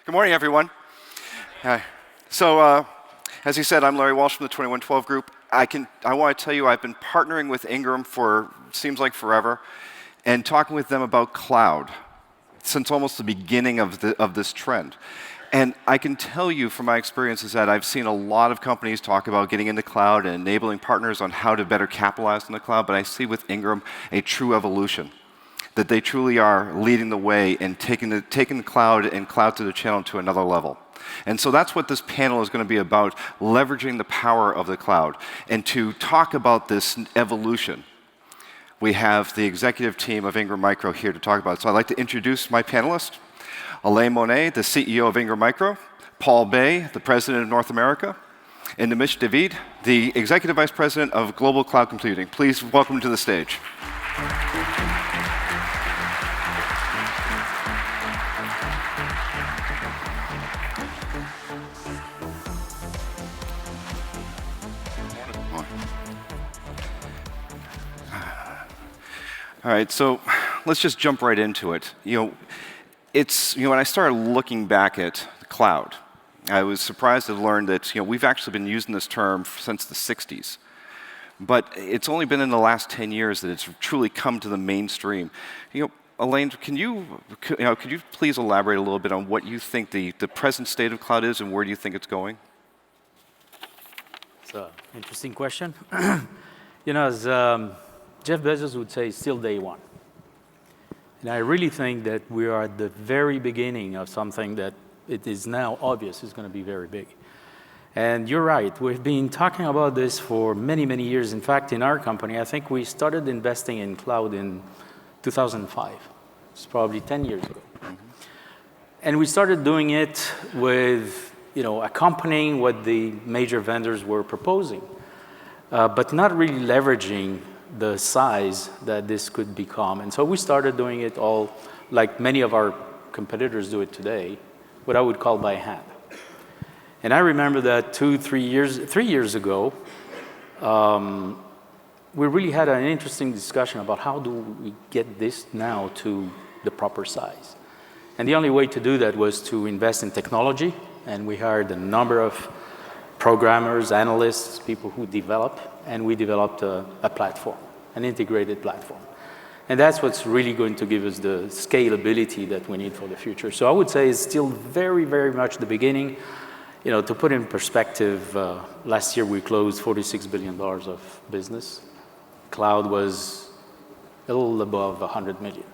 Good morning, everyone. Hi. So, as he said, I'm Larry Walsh from the 2112 group. I want to tell you I've been partnering with Ingram for, seems like forever, and talking with them about cloud since almost the beginning of this trend. And I can tell you from my experiences that I've seen a lot of companies talk about getting into cloud and enabling partners on how to better capitalize on the cloud, but I see with Ingram a true evolution, that they truly are leading the way and taking the cloud and cloud to the channel to another level. And so that's what this panel is going to be about, leveraging the power of the cloud. And to talk about this evolution, we have the executive team of Ingram Micro here to talk about it. So I'd like to introduce my panelists. Alain, the CEO of Ingram Micro, Paul Bay, the President of North America, and Nimesh Davé, the Executive Vice President of Global Cloud Computing. Please welcome to the stage. All right, so let's just jump right into it. When I started looking back at the cloud, I was surprised to learn that we've actually been using this term since the 60s. But it's only been in the last 10 years that it's truly come to the mainstream. Alain, could you please elaborate a little bit on what you think the present state of cloud is and where do you think it's going? It's an interesting question. As Jeff Bezos would say, still day one. And I really think that we are at the very beginning of something that it is now obvious is going to be very big. And you're right, we've been talking about this for many, many years. In fact, in our company, I think we started investing in cloud in 2005. It's probably 10 years ago. Mm-hmm. And we started doing it with, accompanying what the major vendors were proposing, but not really leveraging the size that this could become. And so we started doing it all, like many of our competitors do it today, what I would call by hand. And I remember that 3 years ago, we really had an interesting discussion about how do we get this now to the proper size. And the only way to do that was to invest in technology, and we hired a number of programmers, analysts, people who develop, and we developed a platform, an integrated platform. And that's what's really going to give us the scalability that we need for the future. So I would say it's still very, very much the beginning. To put in perspective, last year we closed $46 billion of business. Cloud was a little above 100 million.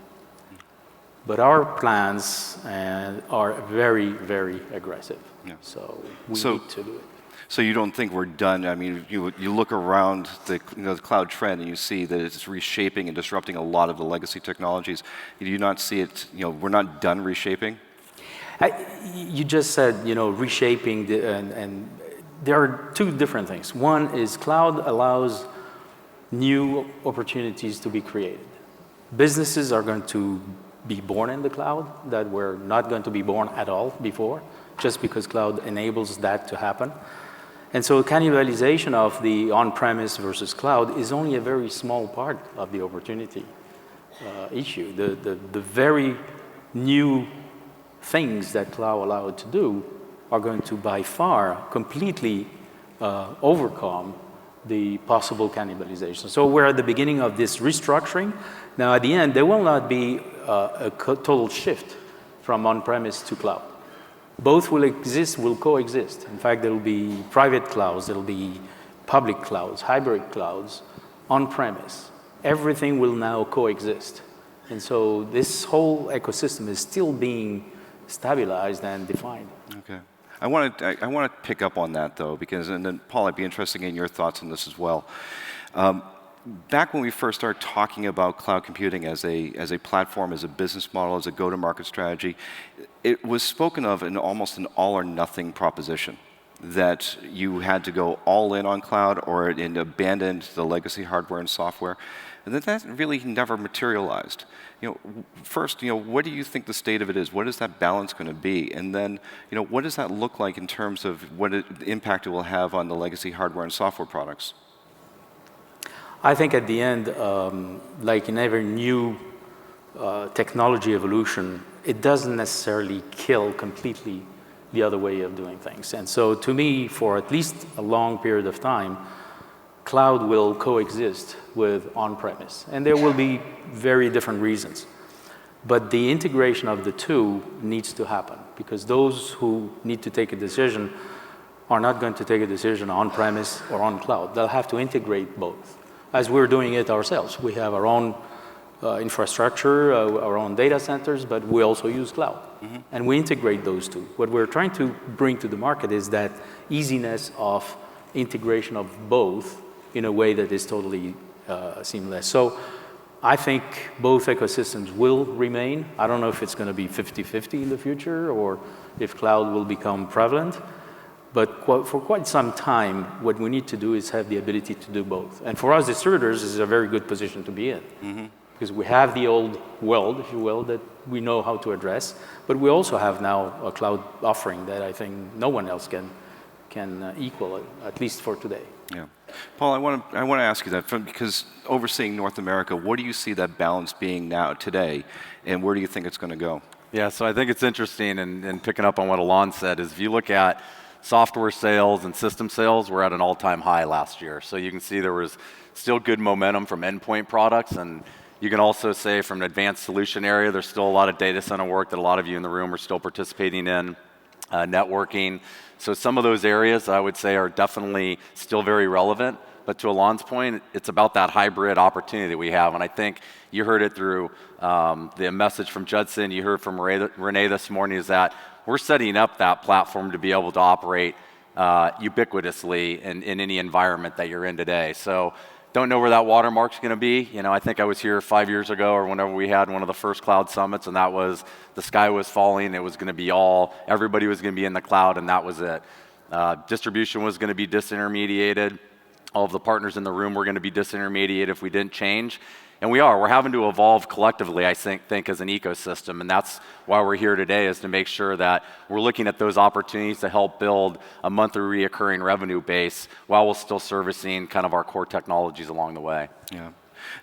But our plans are very, very aggressive. Yeah. So we need to do it. So you don't think we're done? I mean, you look around the cloud trend and you see that it's reshaping and disrupting a lot of the legacy technologies. Do you not see it? We're not done reshaping. You just said reshaping, and there are two different things. One is cloud allows new opportunities to be created. Businesses are going to be born in the cloud that were not going to be born at all before, just because cloud enables that to happen. And so cannibalization of the on-premise versus cloud is only a very small part of the opportunity issue. The very new things that cloud allowed to do are going to by far completely overcome the possible cannibalization. So we're at the beginning of this restructuring. Now at the end, there will not be a total shift from on-premise to cloud. Both will coexist. In fact, there will be private clouds, there will be public clouds, hybrid clouds, on-premise. Everything will now coexist. And so this whole ecosystem is still being stabilized and defined. Okay. I want to pick up on that, though, because, and then, Paul, I'd be interested in your thoughts on this as well. Back when we first started talking about cloud computing as a platform, as a business model, as a go-to-market strategy, it was spoken of in almost an all-or-nothing proposition, that you had to go all in on cloud or abandon the legacy hardware and software, and that really never materialized. First, what do you think the state of it is? What is that balance going to be? And then, what does that look like in terms of the impact it will have on the legacy hardware and software products? I think at the end, like in every new technology evolution, it doesn't necessarily kill completely the other way of doing things. And so to me, for at least a long period of time, cloud will coexist with on-premise. And there will be very different reasons. But the integration of the two needs to happen, because those who need to take a decision are not going to take a decision on-premise or on cloud. They'll have to integrate both, as we're doing it ourselves. We have our own infrastructure, our own data centers, but we also use cloud. Mm-hmm. And we integrate those two. What we're trying to bring to the market is that easiness of integration of both in a way that is totally seamless. So I think both ecosystems will remain. I don't know if it's going to be 50-50 in the future or if cloud will become prevalent. But for quite some time, what we need to do is have the ability to do both. And for us distributors, this is a very good position to be in. Mm-hmm. Because we have the old world, if you will, that we know how to address. But we also have now a cloud offering that I think no one else can equal, at least for today. Yeah. Paul, I want to ask you that, because overseeing North America, what do you see that balance being now today, and where do you think it's going to go? Yeah, so I think it's interesting, and picking up on what Alain said, is if you look at software sales and system sales, we're at an all-time high last year. So you can see there was still good momentum from endpoint products, and you can also say from an advanced solution area, there's still a lot of data center work that a lot of you in the room are still participating in, networking. So some of those areas I would say are definitely still very relevant, but to Alain's point, it's about that hybrid opportunity that we have. And I think you heard it through the message from Judson, you heard from Renee this morning, is that we're setting up that platform to be able to operate ubiquitously in any environment that you're in today. So don't know where that watermark's going to be. You know, I think I was here 5 years ago, or whenever we had one of the first cloud summits, and that was the sky was falling. It was going to be everybody was going to be in the cloud, and that was it. Distribution was going to be disintermediated. All of the partners in the room were going to be disintermediated if we didn't change. And we're having to evolve collectively, I think as an ecosystem, and that's why we're here today, is to make sure that we're looking at those opportunities to help build a monthly reoccurring revenue base while we're still servicing kind of our core technologies along the way. Yeah.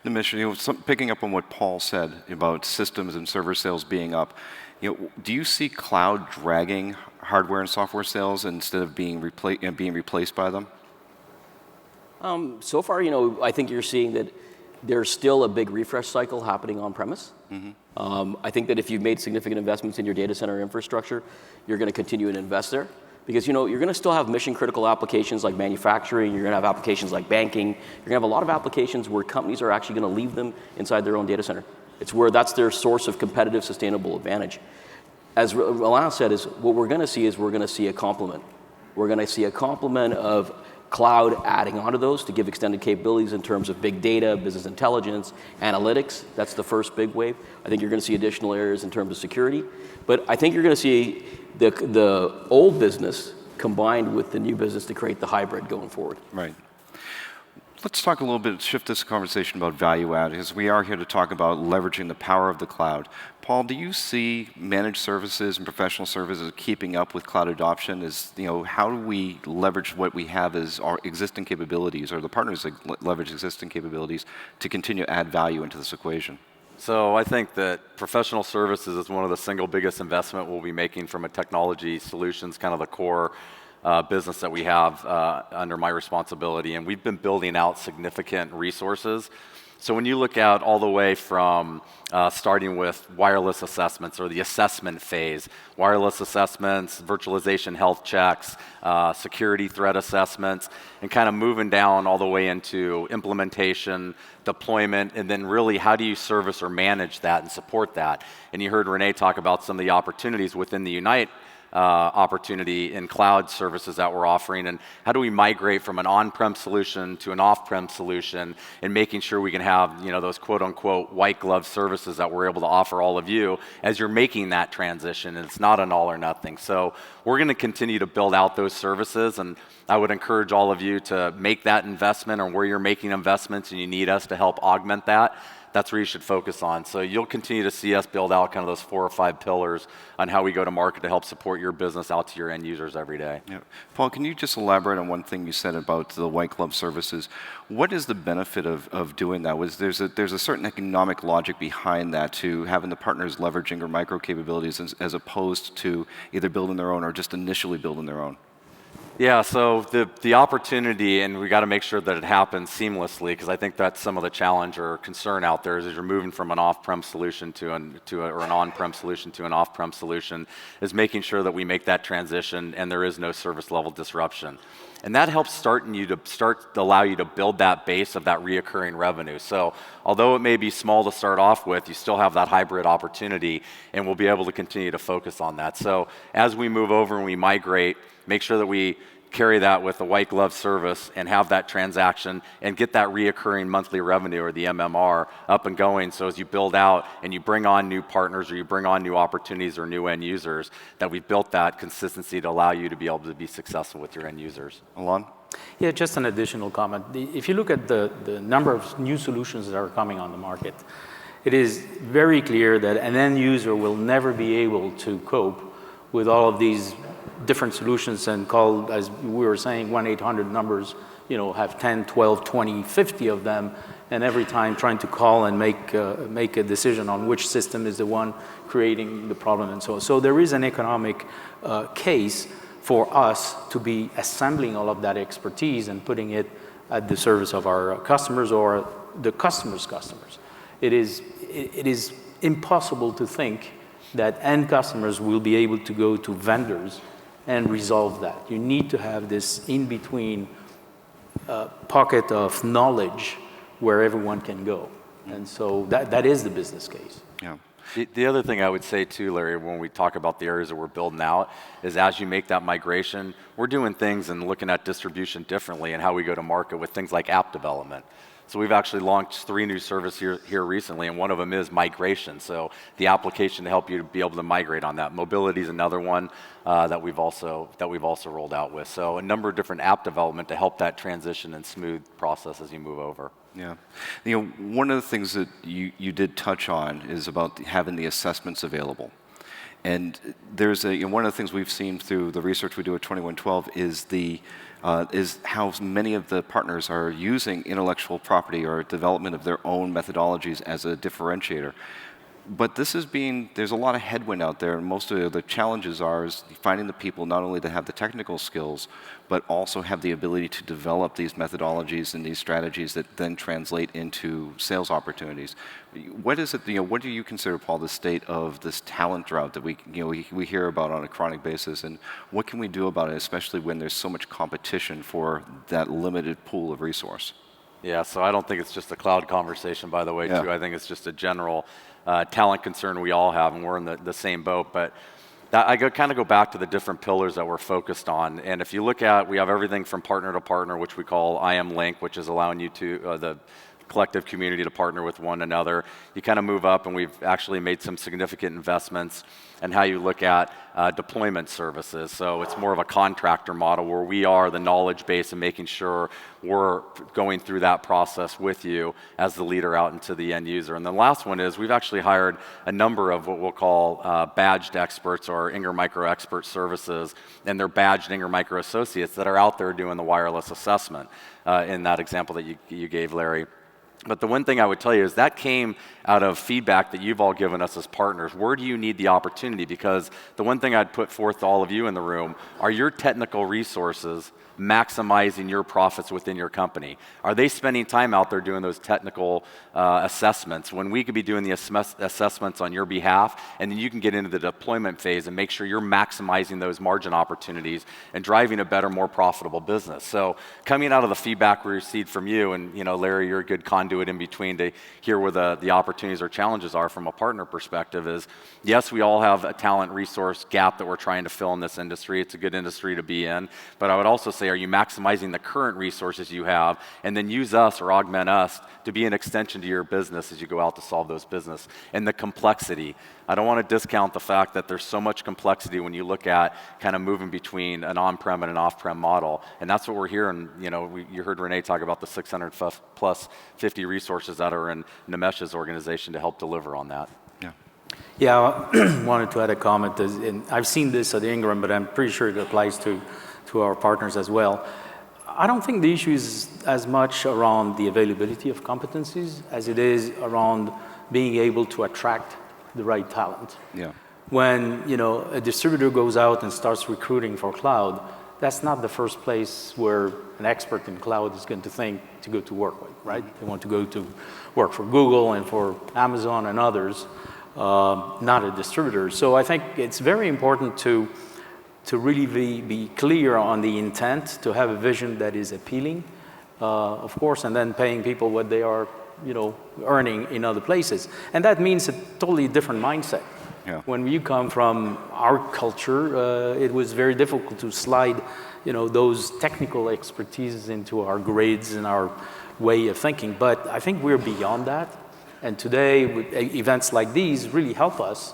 Nimesh, picking up on what Paul said about systems and server sales being up, do you see cloud dragging hardware and software sales instead of being replaced by them? So far, I think you're seeing that there's still a big refresh cycle happening on premise. Mm-hmm. I think that if you've made significant investments in your data center infrastructure, you're going to continue to invest there. Because you're going to still have mission critical applications like manufacturing, you're going to have applications like banking, you're going to have a lot of applications where companies are actually going to leave them inside their own data center. It's where that's their source of competitive, sustainable advantage. As Alain said, what we're going to see is we're going to see a complement. We're going to see a complement of cloud adding onto those to give extended capabilities in terms of big data, business intelligence, analytics. That's the first big wave. I think you're going to see additional areas in terms of security. But I think you're going to see the old business combined with the new business to create the hybrid going forward. Right. Let's talk a little bit, shift this conversation about value add, because we are here to talk about leveraging the power of the cloud. Paul, do you see managed services and professional services keeping up with cloud adoption? How do we leverage what we have as our existing capabilities, or the partners that leverage existing capabilities to continue to add value into this equation? So I think that professional services is one of the single biggest investment we'll be making from a technology solutions, kind of the core business that we have under my responsibility, and we've been building out significant resources. So when you look out all the way from starting with wireless assessments or the assessment phase, wireless assessments, virtualization health checks, security threat assessments, and kind of moving down all the way into implementation, deployment, and then really how do you service or manage that and support that? And you heard Renee talk about some of the opportunities within the Unite opportunity in cloud services that we're offering, and how do we migrate from an on-prem solution to an off-prem solution, and making sure we can have those quote-unquote white glove services that we're able to offer all of you as you're making that transition, and it's not an all or nothing. So we're going to continue to build out those services, and I would encourage all of you to make that investment, or where you're making investments and you need us to help augment that, that's where you should focus on. So you'll continue to see us build out kind of those 4 or 5 pillars on how we go to market to help support your business out to your end users every day. Yeah. Paul, can you just elaborate on one thing you said about the white glove services? What is the benefit of doing that? There's a certain economic logic behind that, to having the partners leveraging your micro capabilities as opposed to either building their own or just initially building their own? Yeah, so the opportunity, and we got to make sure that it happens seamlessly, because I think that's some of the challenge or concern out there is as you're moving from an off-prem solution or an on-prem solution to an off-prem solution, is making sure that we make that transition and there is no service level disruption. And that helps allow you to build that base of that reoccurring revenue. So although it may be small to start off with, you still have that hybrid opportunity, and we'll be able to continue to focus on that. So as we move over and we migrate, make sure that we carry that with a white glove service and have that transaction and get that reoccurring monthly revenue, or the MMR, up and going. So as you build out and you bring on new partners or you bring on new opportunities or new end users, that we've built that consistency to allow you to be able to be successful with your end users. Alain? Yeah, just an additional comment. If you look at the number of new solutions that are coming on the market, it is very clear that an end user will never be able to cope with all of these different solutions and call, as we were saying, 1-800 numbers, have 10, 12, 20, 50 of them, and every time trying to call and make a decision on which system is the one creating the problem and so on. So there is an economic case for us to be assembling all of that expertise and putting it at the service of our customers or the customer's customers. It is impossible to think that end customers will be able to go to vendors and resolve that. You need to have this in-between pocket of knowledge where everyone can go. And so that is the business case. Yeah. The other thing I would say too, Larry, when we talk about the areas that we're building out, is as you make that migration, we're doing things and looking at distribution differently and how we go to market with things like app development. So we've actually launched 3 new services here recently, and one of them is migration. So the application to help you to be able to migrate on that. Mobility is another one that we've also rolled out with. So a number of different app development to help that transition and smooth process as you move over. Yeah. One of the things that you did touch on is about having the assessments available. And there's one of the things we've seen through the research we do at 2112 is how many of the partners are using intellectual property or development of their own methodologies as a differentiator. But there's a lot of headwind out there, and most of the challenges is finding the people not only that have the technical skills, but also have the ability to develop these methodologies and these strategies that then translate into sales opportunities. What is it, what do you consider, Paul, the state of this talent drought that we hear about on a chronic basis, and what can we do about it, especially when there's so much competition for that limited pool of resource? Yeah, so I don't think it's just a cloud conversation, by the way, too. I think it's just a general talent concern we all have, and we're in the same boat. But I kind of go back to the different pillars that we're focused on. And if you look at, we have everything from partner to partner, which we call IM Link, which is allowing you to, the collective community to partner with one another. You kind of move up, and we've actually made some significant investments in how you look at deployment services. So it's more of a contractor model where we are the knowledge base and making sure we're going through that process with you as the leader out into the end user. And the last one is we've actually hired a number of what we'll call badged experts or Ingram Micro expert services, and they're badged Ingram Micro associates that are out there doing the wireless assessment in that example that you gave, Larry. But the one thing I would tell you is that came out of feedback that you've all given us as partners. Where do you need the opportunity? Because the one thing I'd put forth to all of you in the room are your technical resources maximizing your profits within your company? Are they spending time out there doing those technical assessments when we could be doing the assessments on your behalf, and then you can get into the deployment phase and make sure you're maximizing those margin opportunities and driving a better, more profitable business? So coming out of the feedback we received from you, and Larry, you're a good conduit in between to hear where the opportunities or challenges are from a partner perspective, is yes, we all have a talent resource gap that we're trying to fill in this industry. It's a good industry to be in. But I would also say, are you maximizing the current resources you have, and then use us or augment us to be an extension to your business as you go out to solve those business? And the complexity, I don't want to discount the fact that there's so much complexity when you look at kind of moving between an on-prem and an off-prem model, and that's what we're hearing. You heard Renee talk about the 600 plus 50 50 resources that are in Nimesh's organization to help deliver on that. Yeah. Yeah, I wanted to add a comment. And I've seen this at Ingram, but I'm pretty sure it applies to our partners as well. I don't think the issue is as much around the availability of competencies as it is around being able to attract the right talent. Yeah. When a distributor goes out and starts recruiting for cloud, that's not the first place where an expert in cloud is going to think to go to work with, right? They want to go to work for Google and for Amazon and others, not a distributor. So I think it's very important to really be clear on the intent, to have a vision that is appealing, of course, and then paying people what they are, earning in other places. And that means a totally different mindset. Yeah. When you come from our culture, it was very difficult to slide, those technical expertise into our grades and our way of thinking. But I think we're beyond that. And today, with events like these really help us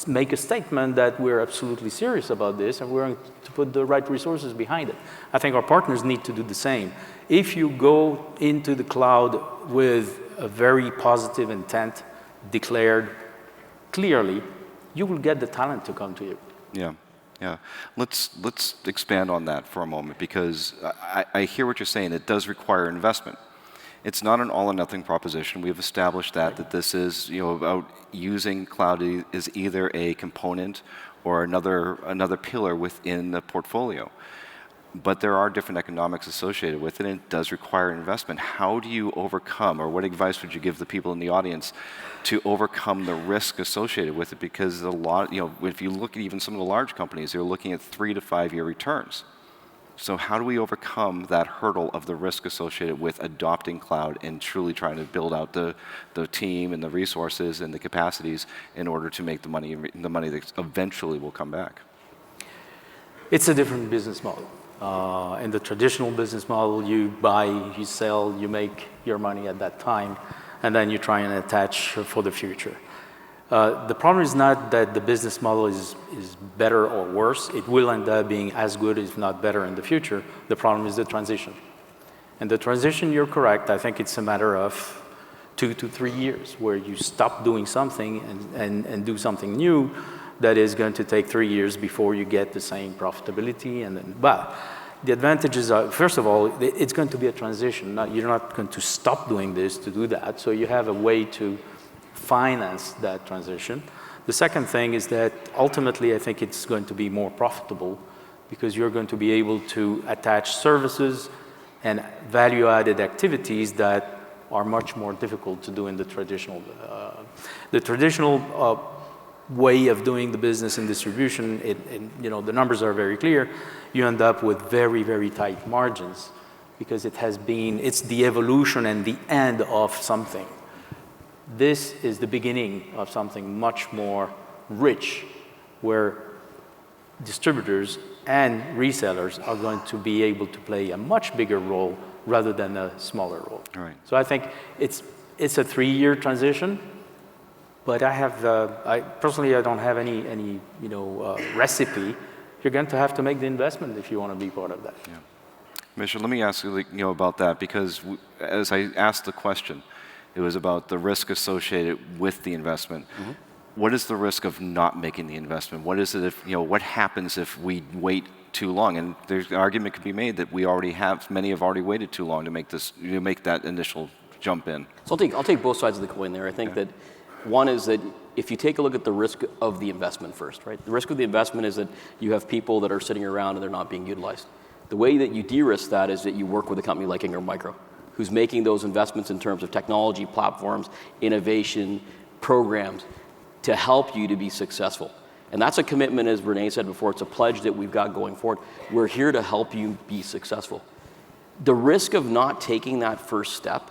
make a statement that we're absolutely serious about this and we're going to put the right resources behind it. I think our partners need to do the same. If you go into the cloud with a very positive intent declared clearly, you will get the talent to come to you. Yeah, yeah. Let's expand on that for a moment, because I hear what you're saying. It does require investment. It's not an all or nothing proposition. We've established that this is about using cloud is either a component or another pillar within the portfolio. But there are different economics associated with it, and it does require investment. How do you overcome, or what advice would you give the people in the audience to overcome the risk associated with it? Because if you look at even some of the large companies, they're looking at 3 to 5 year returns. So how do we overcome that hurdle of the risk associated with adopting cloud and truly trying to build out the team and the resources and the capacities in order to make the money that eventually will come back? It's a different business model. In the traditional business model, you buy, you sell, you make your money at that time, and then you try and attach for the future. The problem is not that the business model is better or worse. It will end up being as good, if not better, in the future. The problem is the transition. And the transition, you're correct. I think it's a matter of 2 to 3 years where you stop doing something and do something new that is going to take 3 years before you get the same profitability. But the advantages are, first of all, it's going to be a transition. You're not going to stop doing this to do that. So you have a way to finance that transition. The second thing is that ultimately I think it's going to be more profitable because you're going to be able to attach services and value-added activities that are much more difficult to do in the traditional. The traditional way of doing the business in distribution, the numbers are very clear. You end up with very, very tight margins because it's the evolution and the end of something. This is the beginning of something much more rich, where distributors and resellers are going to be able to play a much bigger role rather than a smaller role. Right. So I think it's a 3-year transition, but I personally don't have any recipe. You're going to have to make the investment if you want to be part of that. Yeah. Misha, let me ask you about that, because as I asked the question, it was about the risk associated with the investment. Mm-hmm. What is the risk of not making the investment? What is it if, what happens if we wait too long? And there's an argument could be made that many have already waited too long to make that initial jump in. So I'll take both sides of the coin there. I think that one is that if you take a look at the risk of the investment first, right? The risk of the investment is that you have people that are sitting around and they're not being utilized. The way that you de-risk that is that you work with a company like Ingram Micro, who's making those investments in terms of technology, platforms, innovation, programs to help you to be successful. And that's a commitment, as Renee said before, it's a pledge that we've got going forward. We're here to help you be successful. The risk of not taking that first step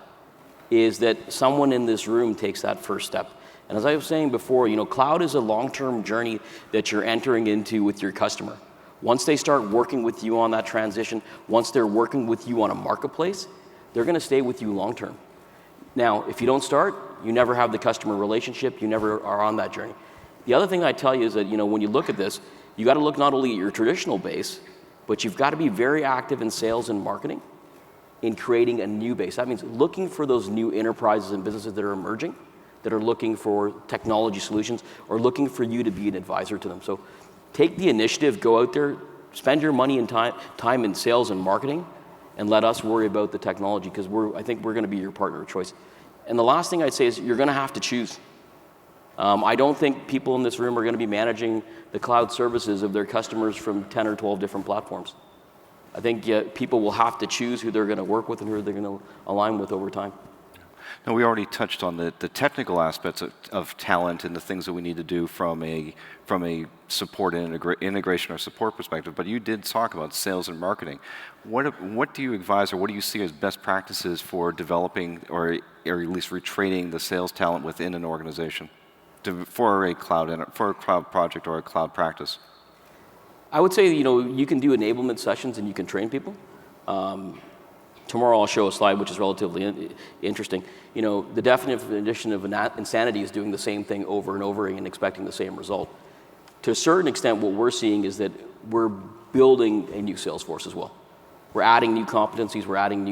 is that someone in this room takes that first step. And as I was saying before, cloud is a long-term journey that you're entering into with your customer. Once they start working with you on that transition, once they're working with you on a marketplace, they're going to stay with you long term. Now, if you don't start, you never have the customer relationship, you never are on that journey. The other thing I tell you is that, when you look at this, you got to look not only at your traditional base, but you've got to be very active in sales and marketing in creating a new base. That means looking for those new enterprises and businesses that are emerging, that are looking for technology solutions, or looking for you to be an advisor to them. So take the initiative, go out there, spend your money and time in sales and marketing, and let us worry about the technology, because I think we're going to be your partner of choice. And the last thing I'd say is you're going to have to choose. I don't think people in this room are going to be managing the cloud services of their customers from 10 or 12 different platforms. I think people will have to choose who they're going to work with and who they're going to align with over time. Now, we already touched on the technical aspects of talent and the things that we need to do from a support and integration or support perspective, but you did talk about sales and marketing. What do you advise, or what do you see as best practices for developing or at least retraining the sales talent within an organization for a cloud project or a cloud practice? I would say, you can do enablement sessions and you can train people. Tomorrow I'll show a slide which is relatively interesting. The definition of insanity is doing the same thing over and over and expecting the same result. To a certain extent, what we're seeing is that we're building a new sales force as well. We're adding new competencies, we're adding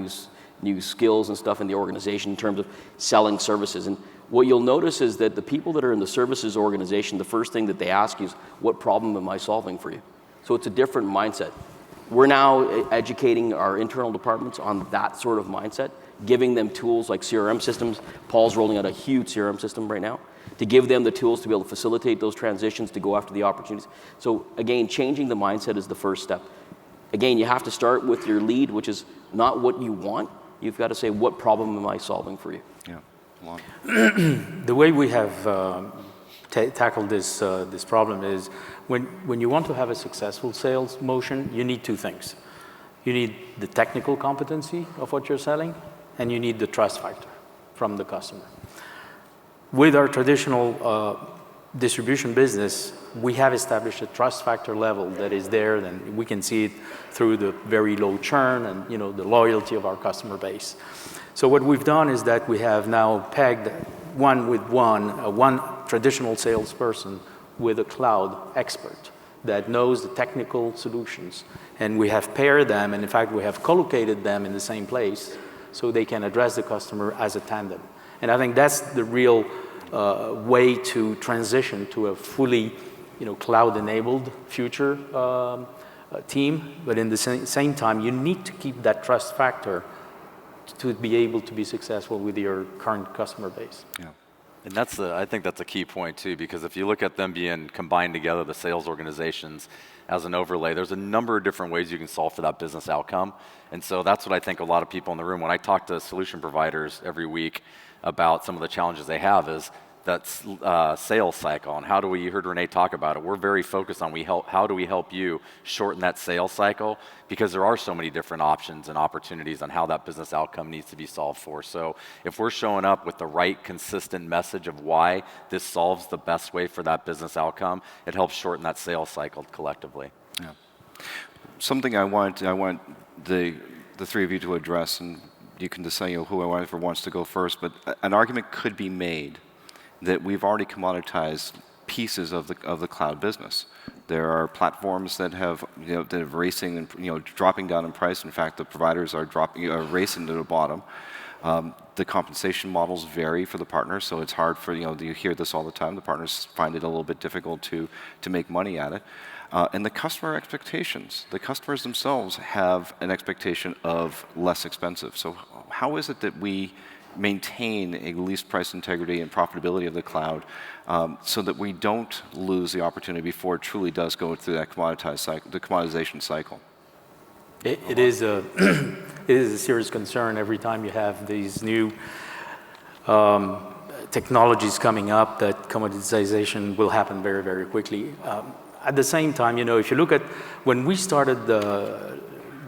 new skills and stuff in the organization in terms of selling services. And what you'll notice is that the people that are in the services organization, the first thing that they ask you is, what problem am I solving for you? So it's a different mindset. We're now educating our internal departments on that sort of mindset, giving them tools like CRM systems. Paul's rolling out a huge CRM system right now to give them the tools to be able to facilitate those transitions, to go after the opportunities. So again, changing the mindset is the first step. Again, you have to start with your lead, which is not what you want. You've got to say, what problem am I solving for you? Yeah. The way we have tackled this problem is when you want to have a successful sales motion, you need two things. You need the technical competency of what you're selling, and you need the trust factor from the customer. With our traditional distribution business, we have established a trust factor level that is there, and we can see it through the very low churn and the loyalty of our customer base. So what we've done is that we have now pegged one traditional salesperson with a cloud expert that knows the technical solutions. And we have paired them, and in fact, we have collocated them in the same place so they can address the customer as a tandem. And I think that's the real way to transition to a fully cloud-enabled future team. But in the same time, you need to keep that trust factor to be able to be successful with your current customer base. Yeah. And I think that's a key point too, because if you look at them being combined together, the sales organizations as an overlay, there's a number of different ways you can solve for that business outcome. And so that's what I think a lot of people in the room, when I talk to solution providers every week about some of the challenges they have, is that sales cycle. And you heard Renee talk about it, we're very focused on how do we help you shorten that sales cycle, because there are so many different options and opportunities on how that business outcome needs to be solved for. So if we're showing up with the right consistent message of why this solves the best way for that business outcome, it helps shorten that sales cycle collectively. Yeah. Something I want the three of you to address, and you can decide whoever wants to go first, but an argument could be made that we've already commoditized pieces of the cloud business. There are platforms that have that are racing and dropping down in price. In fact, the providers are racing to the bottom. The compensation models vary for the partners, so it's hard for you hear this all the time. The partners find it a little bit difficult to make money at it. And the customer expectations. The customers themselves have an expectation of less expensive. So how is it that we maintain a least price integrity and profitability of the cloud so that we don't lose the opportunity before it truly does go through that commoditization cycle? It is a serious concern every time you have these new technologies coming up, that commoditization will happen very, very quickly. At the same time, if you look at when we started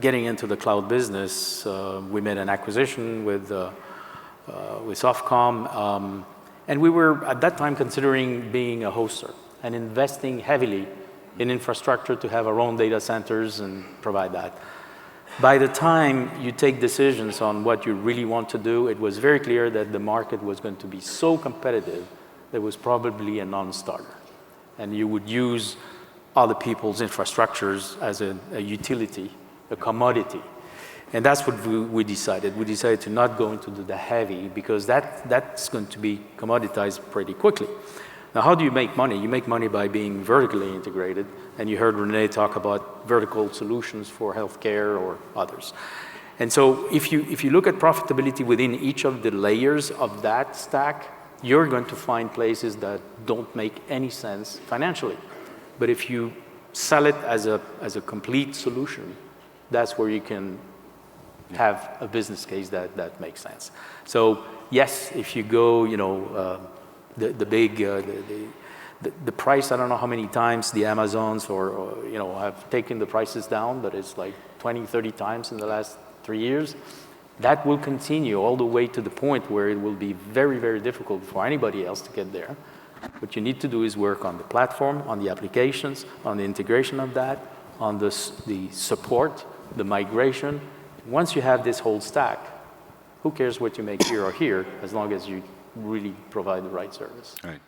getting into the cloud business, we made an acquisition with Softcom, and we were at that time considering being a hoster and investing heavily in infrastructure to have our own data centers and provide that. By the time you take decisions on what you really want to do, it was very clear that the market was going to be so competitive that it was probably a non-starter. And you would use other people's infrastructures as a utility, a commodity. And that's what we decided. We decided to not go into the heavy because that's going to be commoditized pretty quickly. Now, how do you make money? You make money by being vertically integrated, and you heard Renee talk about vertical solutions for healthcare or others. And so if you look at profitability within each of the layers of that stack, you're going to find places that don't make any sense financially. But if you sell it as a complete solution, that's where you can have a business case that makes sense. So yes, if you go, the price, I don't know how many times the Amazons have taken the prices down, but it's like 20, 30 times in the last 3 years. That will continue all the way to the point where it will be very, very difficult for anybody else to get there. What you need to do is work on the platform, on the applications, on the integration of that, on the support, the migration. Once you have this whole stack, who cares what you make here or here, as long as you really provide the right service. Right.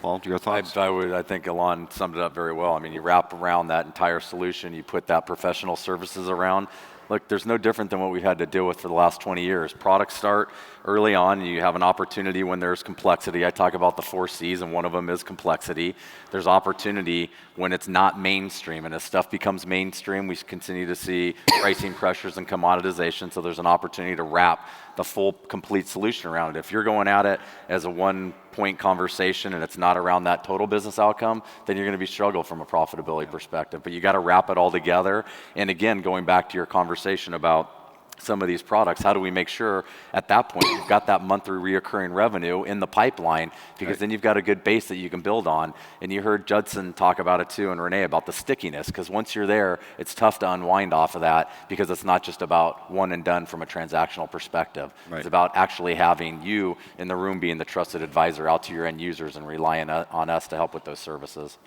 Paul, your thoughts? I think Alain summed it up very well. I mean, you wrap around that entire solution, you put that professional services around. Look, there's no different than what we've had to deal with for the last 20 years. Products start early on, and you have an opportunity when there's complexity. I talk about the 4 C's, and one of them is complexity. There's opportunity when it's not mainstream, and as stuff becomes mainstream, we continue to see pricing pressures and commoditization, so there's an opportunity to wrap the full, complete solution around it. If you're going at it as a one-point conversation and it's not around that total business outcome, then you're going to be struggling from a profitability perspective. But you got to wrap it all together. And again, going back to your conversation about some of these products, how do we make sure at that point you've got that monthly reoccurring revenue in the pipeline, because then you've got a good base that you can build on. And you heard Judson talk about it too, and Renee, about the stickiness, because once you're there, it's tough to unwind off of that, because it's not just about one and done from a transactional perspective. Right. It's about actually having you in the room being the trusted advisor out to your end users and relying on us to help with those services.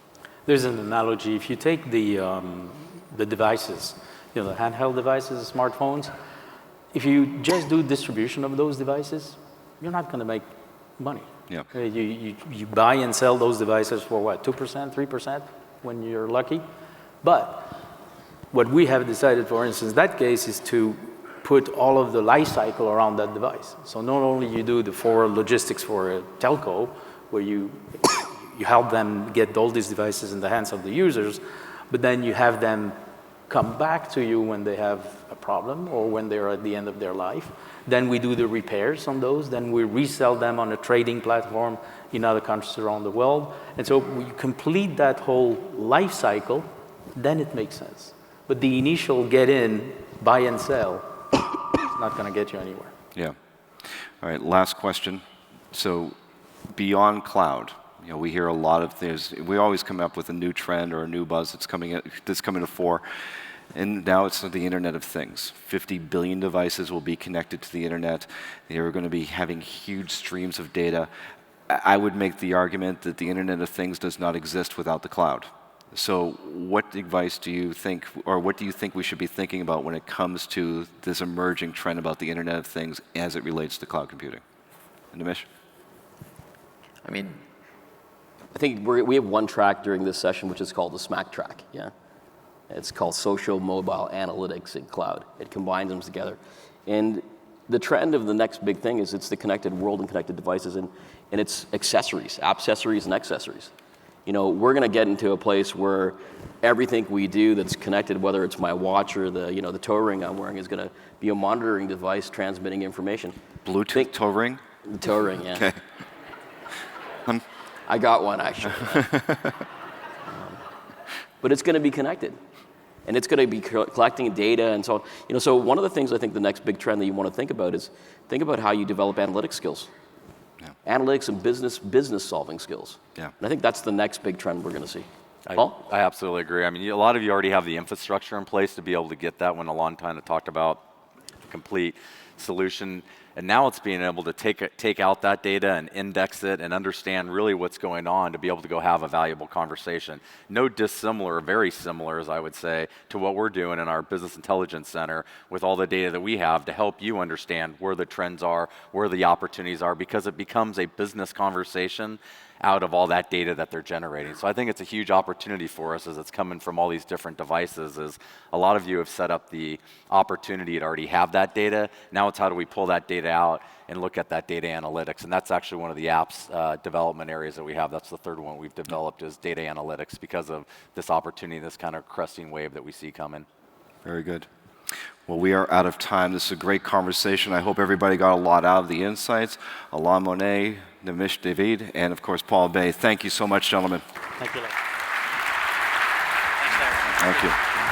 There's an analogy. If you take the devices, the handheld devices, the smartphones, if you just do distribution of those devices, you're not going to make money. Yeah. You buy and sell those devices for what, 2%, 3% when you're lucky? But what we have decided, for instance, in that case, is to put all of the life cycle around that device. So not only you do the for logistics for a telco, where you help them get all these devices in the hands of the users, but then you have them come back to you when they have a problem or when they're at the end of their life. Then we do the repairs on those. Then we resell them on a trading platform in other countries around the world. And so we complete that whole life cycle, then it makes sense. But the initial get in, buy and sell, is not going to get you anywhere. Yeah. All right, last question. So beyond cloud, we hear a lot of things. We always come up with a new trend or a new buzz that's coming to fore. And now it's the Internet of Things. 50 billion devices will be connected to the Internet. They're going to be having huge streams of data. I would make the argument that the Internet of Things does not exist without the cloud. So what advice do you think, or what do you think we should be thinking about when it comes to this emerging trend about the Internet of Things as it relates to cloud computing? Nimesh? I think we have one track during this session, which is called the SMAC track. Yeah, it's called Social, Mobile, Analytics, and Cloud. It combines them together. And the trend of the next big thing is it's the connected world and connected devices, and it's accessories, accessories, and accessories. We're going to get into a place where everything we do that's connected, whether it's my watch or the toe ring I'm wearing, is going to be a monitoring device transmitting information. Bluetooth toe ring? The toe ring, yeah. Okay. I got one, actually. But it's going to be connected. And it's going to be collecting data and so on. So one of the things I think the next big trend that you want to think about is think about how you develop analytics skills. Yeah. Analytics and business solving skills. Yeah. And I think that's the next big trend we're going to see. Paul? I absolutely agree. A lot of you already have the infrastructure in place to be able to get that when a long time talked about a complete solution. And now it's being able to take out that data and index it and understand really what's going on to be able to go have a valuable conversation. No dissimilar, very similar, as I would say, to what we're doing in our Business Intelligence Center with all the data that we have to help you understand where the trends are, where the opportunities are, because it becomes a business conversation. out of all that data that they're generating. So I think it's a huge opportunity for us as it's coming from all these different devices. Is a lot of you have set up the opportunity to already have that data. Now it's how do we pull that data out and look at that data analytics. And that's actually one of the apps development areas that we have. That's the third one we've developed is data analytics because of this opportunity, this kind of cresting wave that we see coming. Very good. Well, we are out of time. This is a great conversation. I hope everybody got a lot out of the insights. Alain, Monie, Nimesh Davé, and of course, Paul Bay. Thank you so much, gentlemen. Thank you. Thank you.